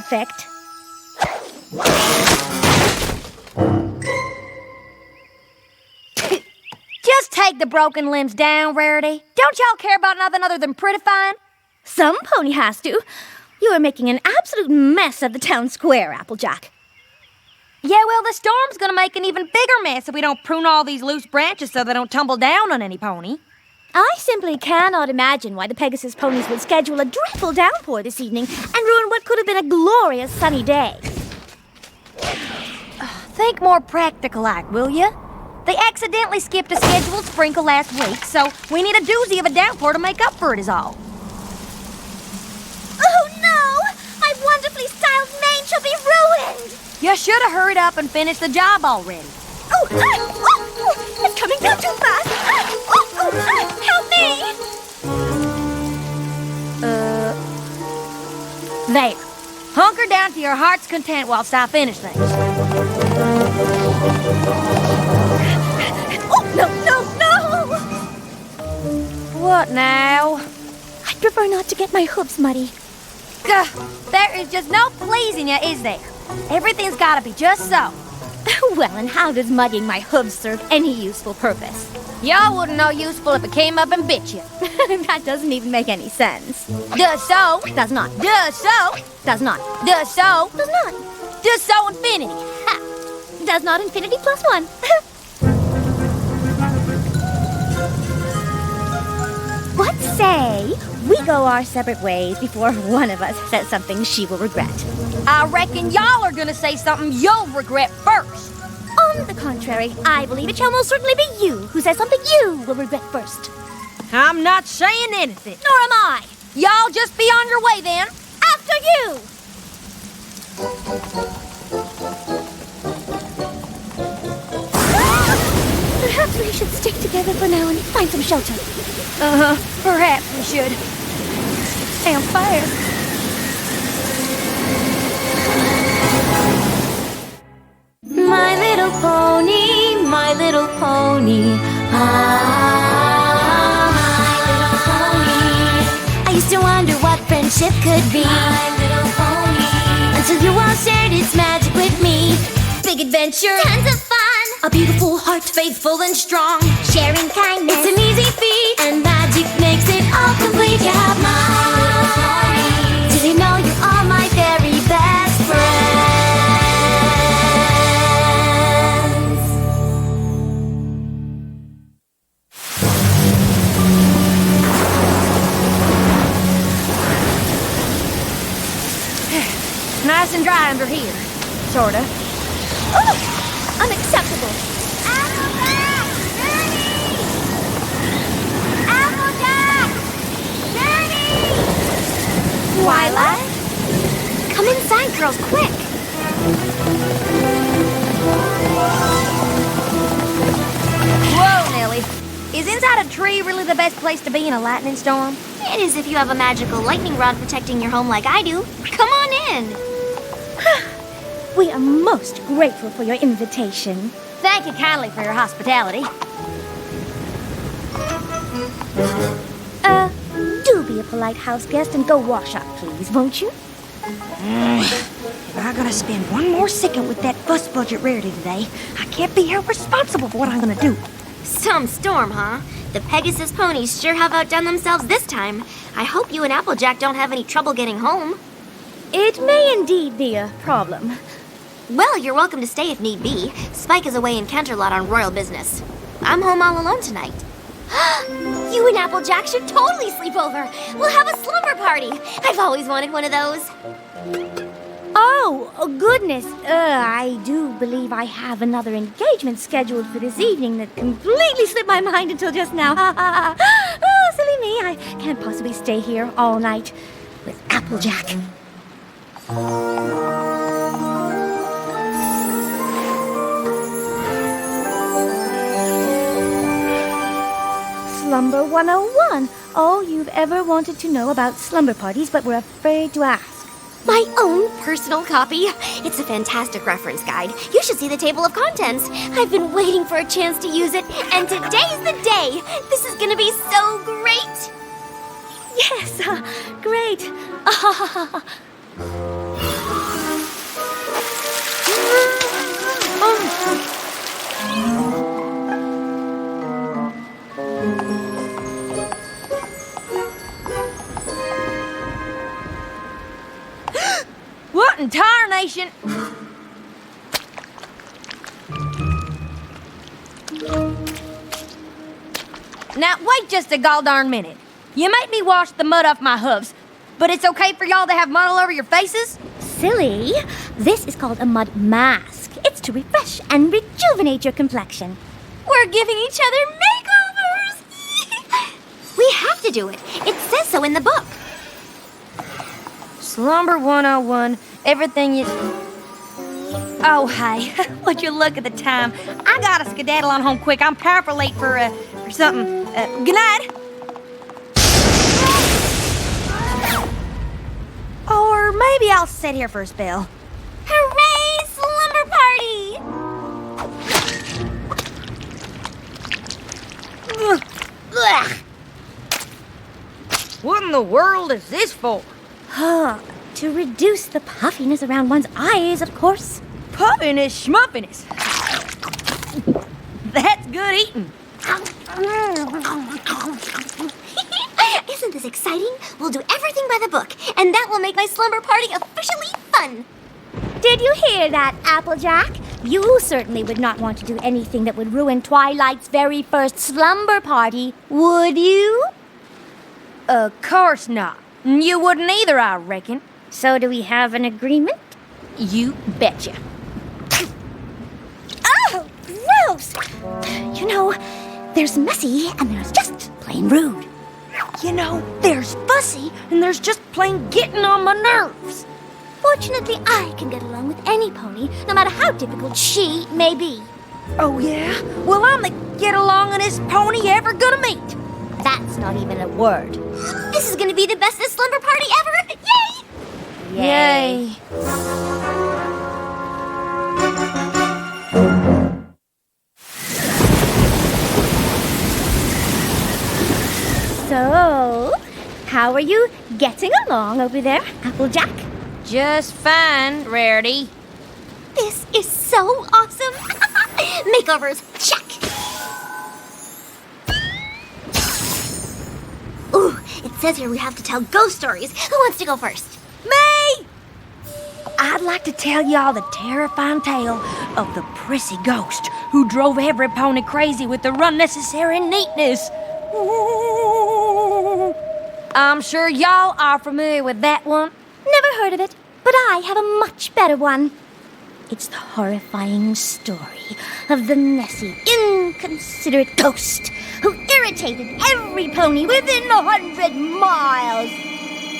perfect. Just take the broken limbs down, Rarity. Don't y'all care about nothing other than prettifying? Some pony has to. You are making an absolute mess of the town square, Applejack. Yeah, well, the storm's gonna make an even bigger mess if we don't prune all these loose branches so they don't tumble down on any pony. I simply cannot imagine why the Pegasus ponies would schedule a dreadful downpour this evening and ruin what could have been a glorious sunny day. Think more practical-like, will ya? They accidentally skipped a scheduled sprinkle last week, so we need a doozy of a downpour to make up for it is all. Oh no! My wonderfully styled mane shall be ruined! You should have hurried up and finished the job already. Oh, it's coming down too fast! Help me! There. Hunker down to your heart's content whilst I finish things. Oh, no! What now? I'd prefer not to get my hooves muddy. Gah, there is just no pleasing you, is there? Everything's gotta be just so. Well, and how does muddying my hooves serve any useful purpose? Y'all wouldn't know useful if it came up and bit you. That doesn't even make any sense. Does so. Does not. Does so. Does not. Does so. Does not. Does so infinity. Ha! Does not infinity plus one. What say we go our separate ways before one of us says something she will regret? I reckon y'all are gonna say something you'll regret first. On the contrary, I believe it shall most certainly be you who says something you will regret first. I'm not saying anything. Nor am I. Y'all just be on your way then. After you! Perhaps we should stick together for now and find some shelter. Perhaps we should. And fire. My little pony, my little pony. Ah, my little pony. I used to wonder what friendship could be. My little pony. Until you all shared its magic with me. Big adventure, tons of fun. A beautiful heart, faithful and strong. Sharing kindness, it's an easy feat. And magic makes it all complete. You have my little pony. Did you know you are my very best friend? Nice and dry under here. Sorta. Oh, unacceptable. Applejack! Dirty! Applejack! Dirty! Twilight? Come inside, girls, quick. Whoa, Nellie. Is inside a tree really the best place to be in a lightning storm? It is if you have a magical lightning rod protecting your home like I do. Come on in. We are most grateful for your invitation. Thank you kindly for your hospitality. Do be a polite house guest and go wash up, please, won't you? If I'm gonna spend one more second with that bus budget Rarity today, I can't be held responsible for what I'm gonna do. Some storm, huh? The Pegasus ponies sure have outdone themselves this time. I hope you and Applejack don't have any trouble getting home. It may indeed be a problem. Well, you're welcome to stay if need be. Spike is away in Canterlot on royal business. I'm home all alone tonight. You and Applejack should totally sleep over. We'll have a slumber party. I've always wanted one of those. Oh, goodness. I do believe I have another engagement scheduled for this evening that completely slipped my mind until just now. Oh, silly me. I can't possibly stay here all night with Applejack. Slumber 101. All you've ever wanted to know about slumber parties but were afraid to ask. My own personal copy. It's a fantastic reference guide. You should see the table of contents. I've been waiting for a chance to use it, and today's the day. This is gonna be so great. Yes, great. in tarnation. Now, wait just a goldarn minute. You made me wash the mud off my hooves, but it's okay for y'all to have mud all over your faces? Silly. This is called a mud mask. It's to refresh and rejuvenate your complexion. We're giving each other makeovers! We have to do it. It says so in the book. Slumber 101, everything you... Oh, hey, would you look at the time? I gotta skedaddle on home quick. I'm powerful late for something. Good night. Or maybe I'll sit here for a spell. Hooray, slumber party! Ugh. What in the world is this for? To reduce the puffiness around one's eyes, of course. Puffiness, schmuffiness. That's good eating. Isn't this exciting? We'll do everything by the book, and that will make my slumber party officially fun. Did you hear that, Applejack? You certainly would not want to do anything that would ruin Twilight's very first slumber party, would you? Of course not. You wouldn't either, I reckon. So do we have an agreement? You betcha. Oh, gross! You know, there's messy and there's just plain rude. You know, there's fussy and there's just plain getting on my nerves. Fortunately, I can get along with any pony, no matter how difficult she may be. Oh, yeah? Well, I'm the get-alongingest pony ever gonna meet. That's not even a word. This is going to be the bestest slumber party ever! Yay! Yay. So, how are you getting along over there, Applejack? Just fine, Rarity. This is so awesome! Makeovers, check! Ooh, it says here we have to tell ghost stories. Who wants to go first? Me! I'd like to tell y'all the terrifying tale of the prissy ghost who drove every pony crazy with their unnecessary neatness. Ooh. I'm sure y'all are familiar with that one. Never heard of it, but I have a much better one. It's the horrifying story of the messy, inconsiderate ghost who irritated every pony within 100 miles.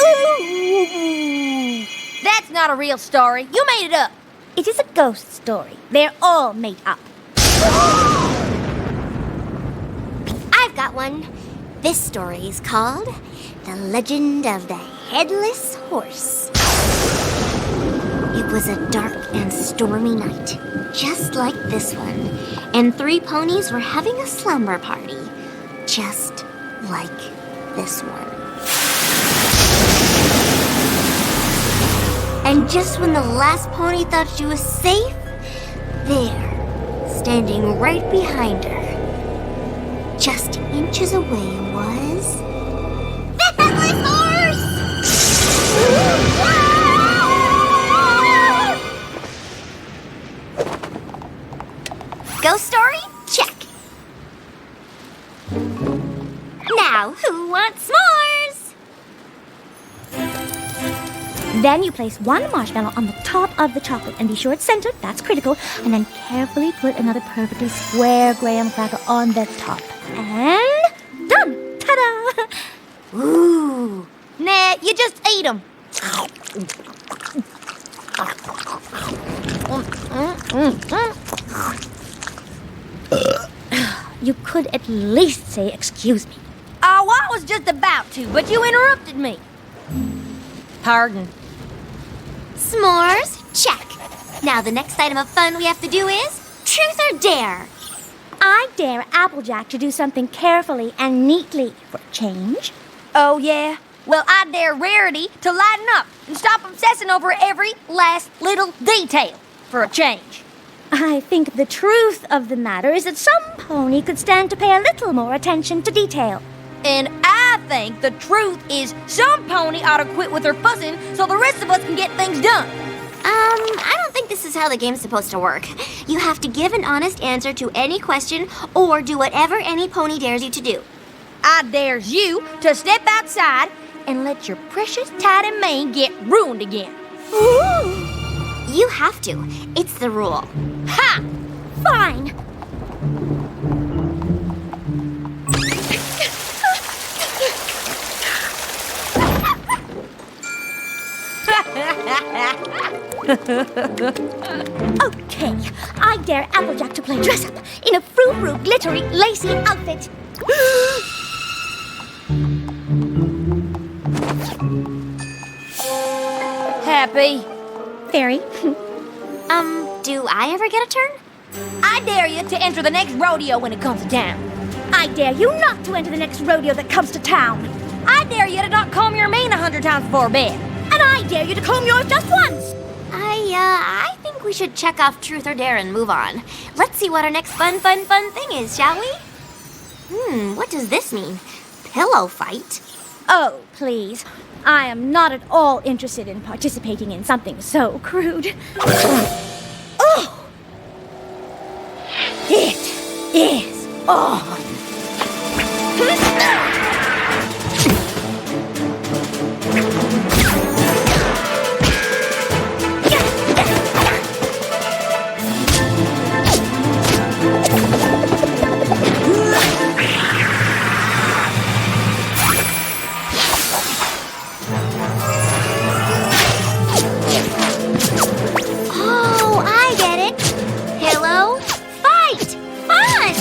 Ooh. That's not a real story. You made it up. It is a ghost story. They're all made up. I've got one. This story is called The Legend of the Headless Horse. It was a dark and stormy night, just like this one, and 3 ponies were having a slumber party, just like this one. And just when the last pony thought she was safe, there, standing right behind her, just inches away was... the Headless Horse! Ghost story? Check. Now, who wants s'mores? Then you place 1 marshmallow on the top of the chocolate and be sure it's centered, that's critical, and then carefully put another perfectly square graham cracker on the top. And done! Ta-da! Ooh. Nah, you just eat them. You could at least say excuse me. Oh, I was just about to, but you interrupted me. Pardon. S'mores? Check. Now the next item of fun we have to do is truth or dare. I dare Applejack to do something carefully and neatly for a change. Oh, yeah? Well, I dare Rarity to lighten up and stop obsessing over every last little detail for a change. I think the truth of the matter is that some pony could stand to pay a little more attention to detail. And I think the truth is some pony ought to quit with her fussing so the rest of us can get things done. I don't think this is how the game's supposed to work. You have to give an honest answer to any question or do whatever any pony dares you to do. I dares you to step outside and let your precious tidy mane get ruined again. You have to. It's the rule. Ha! Fine. Okay, I dare Applejack to play dress-up in a frou-frou, glittery, lacy outfit. Happy? Fairy, Do I ever get a turn? I dare you to enter the next rodeo when it comes to town. I dare you not to enter the next rodeo that comes to town. I dare you to not comb your mane 100 times before bed. And I dare you to comb yours just once. I think we should check off truth or dare and move on. Let's see what our next fun thing is, shall we? What does this mean? Pillow fight? Oh, please. I am not at all interested in participating in something so crude. Oh! It is on. Oh, I get it. Pillow fight. Fun.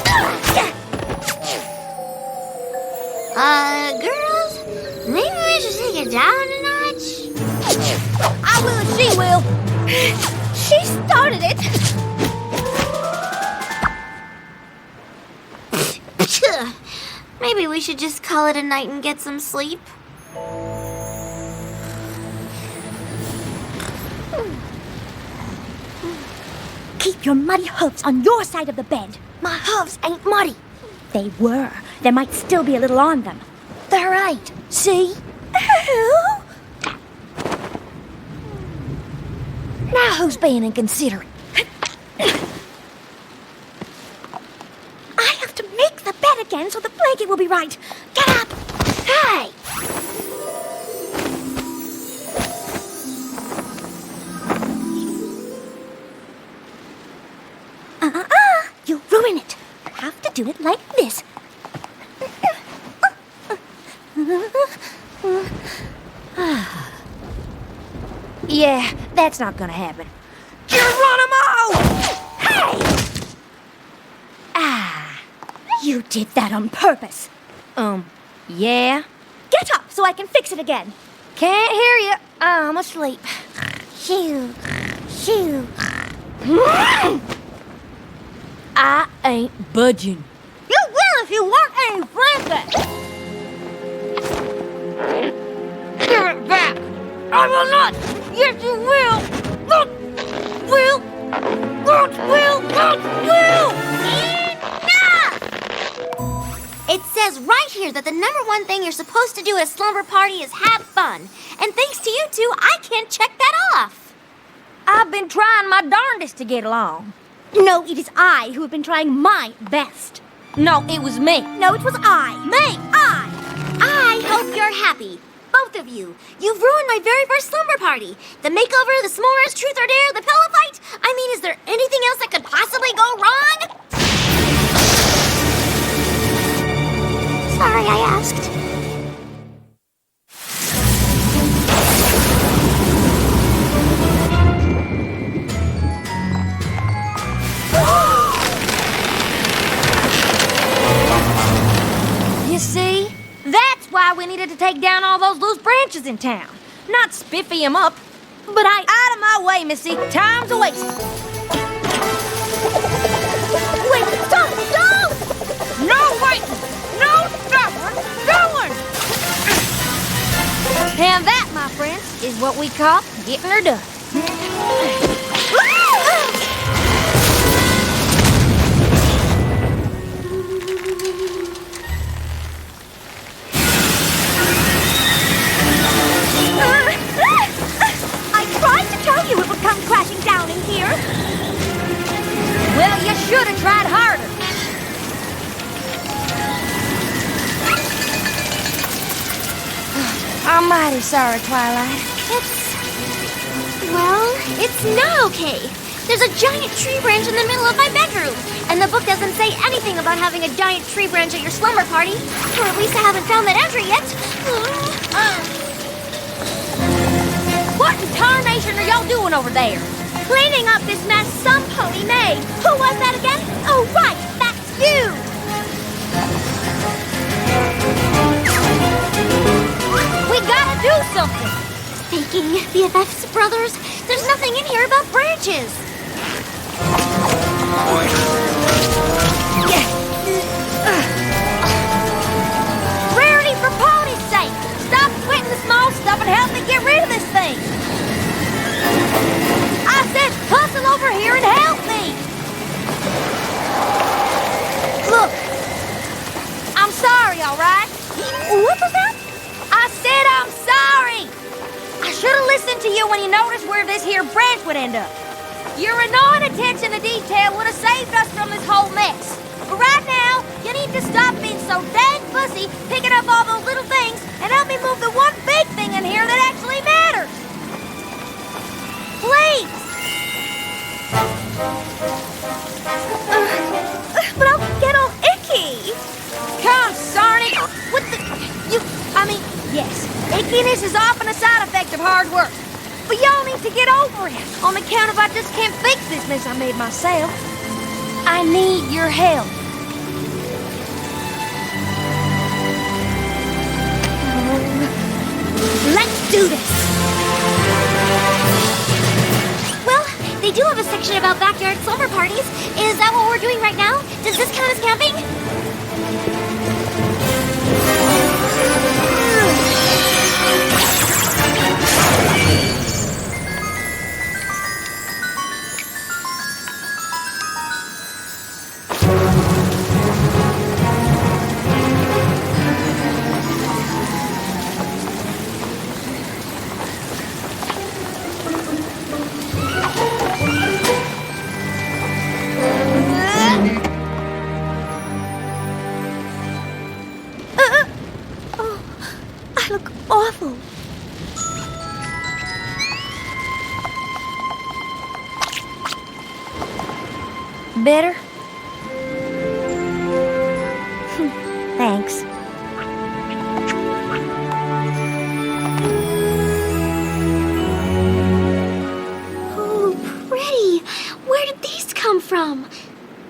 Girls, maybe we should take it down a notch. I will and she will. She started it. Maybe we should just call it a night and get some sleep. Keep your muddy hooves on your side of the bed. My hooves ain't muddy. They were. There might still be a little on them. They're right. See? Now who's being inconsiderate? I have to make the bed again so the blanket will be right. Get up! Hey! You'll ruin it. You have to do it like this. Yeah, that's not gonna happen. Geronimo! Hey! You did that on purpose. Yeah? Get up so I can fix it again. Can't hear you. I'm asleep. Shoo. Shoo. I ain't budging. You will if you want any blanket. Give it back! I will not! Yes, you will! Not will! Not will! Not will! Enough! It says right here that the #1 thing you're supposed to do at a slumber party is have fun. And thanks to you two, I can't check that off. I've been trying my darndest to get along. No, it is I who have been trying my best. No, it was me. No, it was I. Me! I hope you're happy. Both of you. You've ruined my very first slumber party. The makeover, the s'mores, truth or dare, the pillow fight. I mean, is there anything else that could possibly go wrong? Sorry I asked. You see? That's why we needed to take down all those loose branches in town. Not spiffy them up. But out of my way, Missy. Time's a waste. Wait, stop! Don't! No waiting! No stopping! Going! And that, my friends, is what we call getting her done. I tried to tell you it would come come crashing down in here. Well, you should have tried harder. I'm mighty sorry, Twilight. It's not okay. There's a giant tree branch in the middle of my bedroom, and the book doesn't say anything about having a giant tree branch at your slumber party. Or at least I haven't found that entry yet. What in tarnation are y'all doing over there? Cleaning up this mess some pony made. Who was that again? Oh, right, that's you. We gotta do something. Faking BFFs, brothers. There's nothing in here about branches. Rarity for pony's sake. Stop quitting the small stuff and help me get rid of this thing. I said hustle over here and help me. Look, I'm sorry, all right? What was that? I said I'm sorry. I should have listened to you when you noticed where this here branch would end up. Your annoying attention to detail would have saved us from this whole mess. But right now, you need to stop being so dang fussy, picking up all those little things, and help me move the one big thing in here that actually matters. Please. But I'll get all icky. Consarn it! What the... yes, ickiness is often a side effect of hard work. But y'all need to get over it, on account of I just can't fix this mess I made myself. I need your help. Let's do this. Well, they do have a section about backyard slumber parties. Is that what we're doing right now? Does this count as camping? I look awful. Better? Thanks. Oh, pretty. Where did these come from?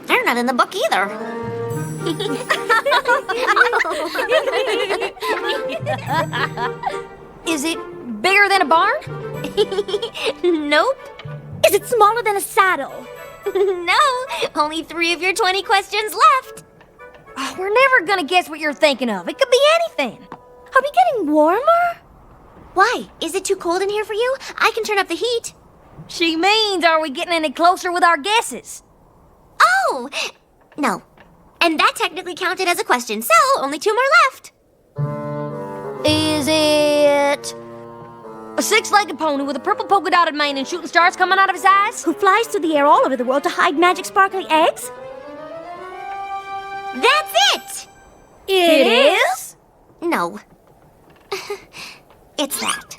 They're not in the book either. Is it bigger than a barn? Nope. Is it smaller than a saddle? No, only 3 of your 20 questions left. Oh, we're never gonna guess what you're thinking of. It could be anything. Are we getting warmer? Why? Is it too cold in here for you? I can turn up the heat. She means, are we getting any closer with our guesses? Oh! No. And that technically counted as a question, so only 2 more left. Is it a 6-legged pony with a purple polka-dotted mane and shooting stars coming out of his eyes? Who flies through the air all over the world to hide magic sparkly eggs? That's it! It is? No. It's that.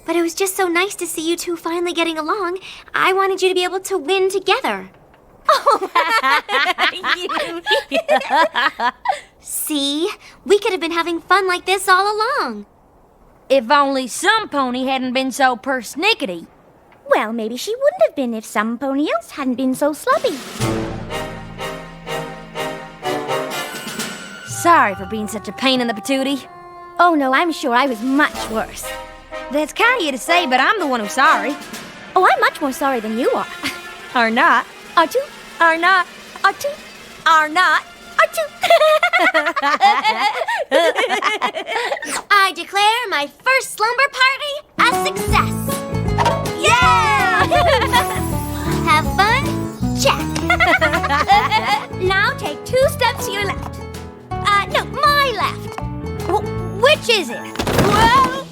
But it was just so nice to see you two finally getting along. I wanted you to be able to win together. See? We could have been having fun like this all along. If only some pony hadn't been so persnickety. Well, maybe she wouldn't have been if some pony else hadn't been so slubby. Sorry for being such a pain in the patootie. Oh, no, I'm sure I was much worse. That's kind of you to say, but I'm the one who's sorry. Oh, I'm much more sorry than you are. Are not. Are two? Are not. Are two? Are not. Are two? I declare my first slumber party a success. Yeah! Have fun? Check. Now take 2 steps to your left. No, my left. Which is it? Well,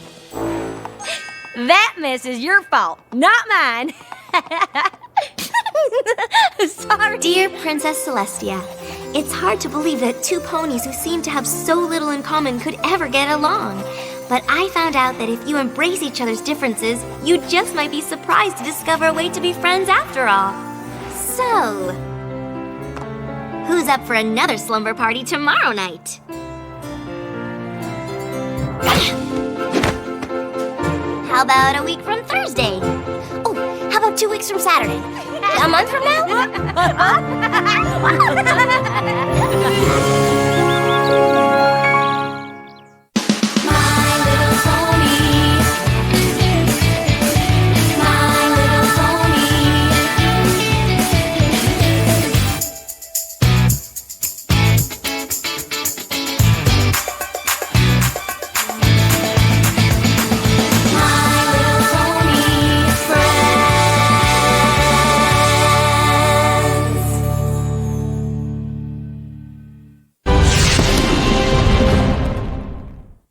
That mess is your fault, not mine. Sorry. Dear Princess Celestia, it's hard to believe that two ponies who seem to have so little in common could ever get along. But I found out that if you embrace each other's differences, you just might be surprised to discover a way to be friends after all. So, who's up for another slumber party tomorrow night? How about a week from Thursday? Oh, how about 2 weeks from Saturday? A month from now?